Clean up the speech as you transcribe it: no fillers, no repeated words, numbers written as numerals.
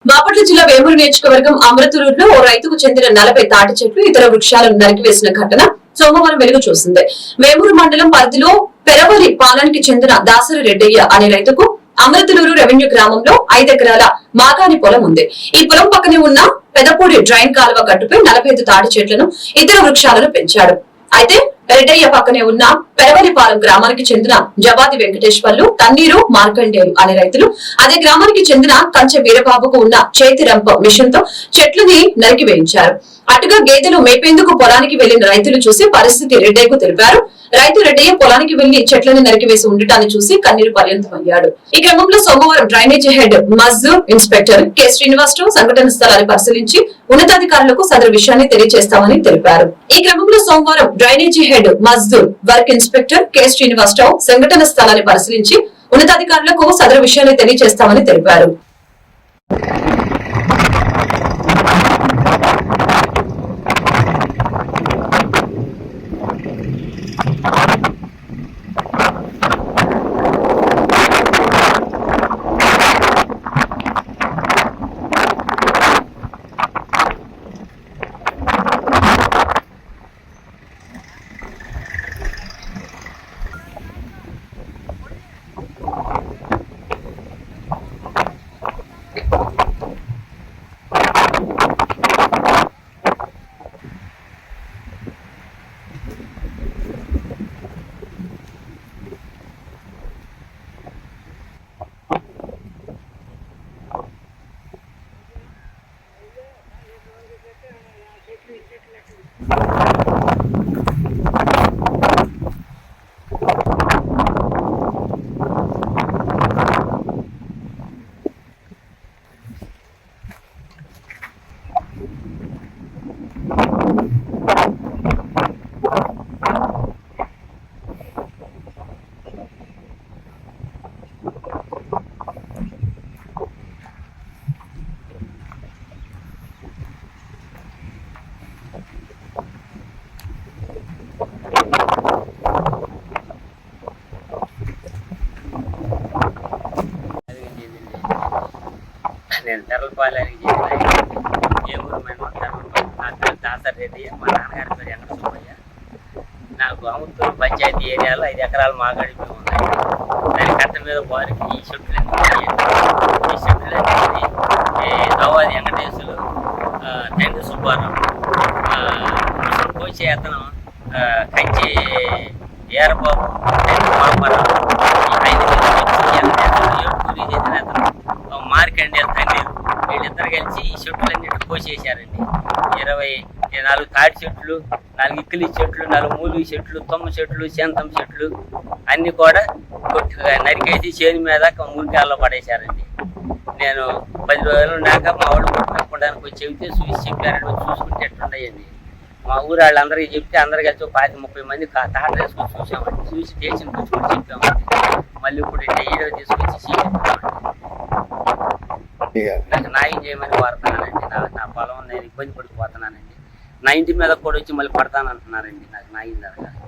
బాపట్ల జిల్లా వేమూరు నియోజకవర్గం అమృతూరులో ఓ రైతుకు చెందిన 40 తాటి చెట్లు ఇతర వృక్షాలను నరికివేసిన ఘటన సోమవారం వెలుగు చూసింది. వేమూరు మండలం పరిధిలో పెరవలి పాలనకి చెందిన దాసరి రెడ్డయ్య అనే రైతుకు అమృతూరు రెవెన్యూ గ్రామంలో 5 ఎకరాల మాగాని పొలం ఉంది. ఈ పొలం పక్కనే ఉన్న పెదపూడి డ్రైన్ కాలువ గట్టుపై 45 తాటి చెట్లను ఇతర వృక్షాలను పెంచాడు. అయితే రెడ్డయ్య పక్కనే ఉన్న పెరవలిపాలెం గ్రామానికి చెందిన జవాది వెంకటేశ్వర్లు, తన్నీరు మార్కండేయులు అనే రైతులు అదే గ్రామానికి చెందిన కంచె వీరబాబుకు ఉన్న చేతి రంప మిషన్ తో చెట్లని నరికి వేయించారు. అటుగా గేదెలు మేపేందుకు పొలానికి వెళ్లిన రైతులు చూసి పరిస్థితి రెడ్డయ్యకు తెలిపారు. రైతు రెడ్డయ్య పొలానికి వెళ్లి చెట్లను నరికివేసి ఉండటాన్ని చూసి కన్నీరు పర్యంతమయ్యాడు. ఈ క్రమంలో సోమవారం డ్రైనేజీ హెడ్ మజ్దూర్ ఇన్స్పెక్టర్ కె శ్రీనివాసరావు సంఘటన స్థలాన్ని పరిశీలించి ఉన్నతాధికారులకు సదరు విషయాన్ని తెలియజేస్తామని తెలిపారు. ఈ క్రమంలో సోమవారం డ్రైనేజీ హెడ్ మజ్దూర్ వర్క్ ఇన్స్పెక్టర్ కె శ్రీనివాసరావు సంఘటన స్థలాన్ని పరిశీలించి ఉన్నతాధికారులకు సదరు విషయాన్ని తెలియజేస్తామని తెలిపారు. నేను తెరలపాలెనికి చెందిన వేమూరు మండలం తెరలపాలెం. నా పేరు దాసరి రెడ్డి, మా నాన్నగారి పేరు వెంకట సుబ్బయ్య. నాకు అమృతూరు పంచాయతీ ఏరియాలో 5 ఎకరాల మాగాడి భూమి ఉన్నాయి. దాని కట్ట మీద వారికి ఈ చెట్లన్నీ దవాది వెంకటేశ్వరు, తండ్రి సుబ్బారావు, కోచే అతను కంచి ఏరబాబు, తండ్రి మామరావు, ఈ 5 మంది ఏడుపూరి చెందిన అతను మార్కండేయులు, తన్నీరు, వీళ్ళిద్దరు కలిసి ఈ చెట్లన్నిటి కోసేసారండి. 24 తాటి చెట్లు, 4 ఇక్కలి చెట్లు, 4 మూలి చెట్లు, తుమ్మ చెట్లు, సేంతం చెట్లు అన్ని కూడా నరికేసి చేను మీద మురికాల్లో పడేశారండి. నేను 10 రోజులు ఉన్నాక మా వాళ్ళు కొట్టుకోవడానికి వచ్చి చెబితే చూసి చెప్పారండి. చూసుకుంటే ఎట్లున్నాయండి. మా ఊరు వాళ్ళందరికీ చెప్తే అందరు కలిసి 20-30 మంది తాట వేసుకొని చూసామండి. చూసి స్టేషన్ కూర్చొని చెప్పామండి. మళ్ళీ ఇప్పుడు ఈడో తీసుకొచ్చి నాకు న్యాయం చేయమని కోరుతున్నానండి. నా పొలం నేను ఇబ్బంది పడిపోతున్నానండి. నా ఇంటి మీద కూడా వచ్చి మళ్ళీ పడతానంటున్నారండి. నాకు న్యాయం జరగాలి.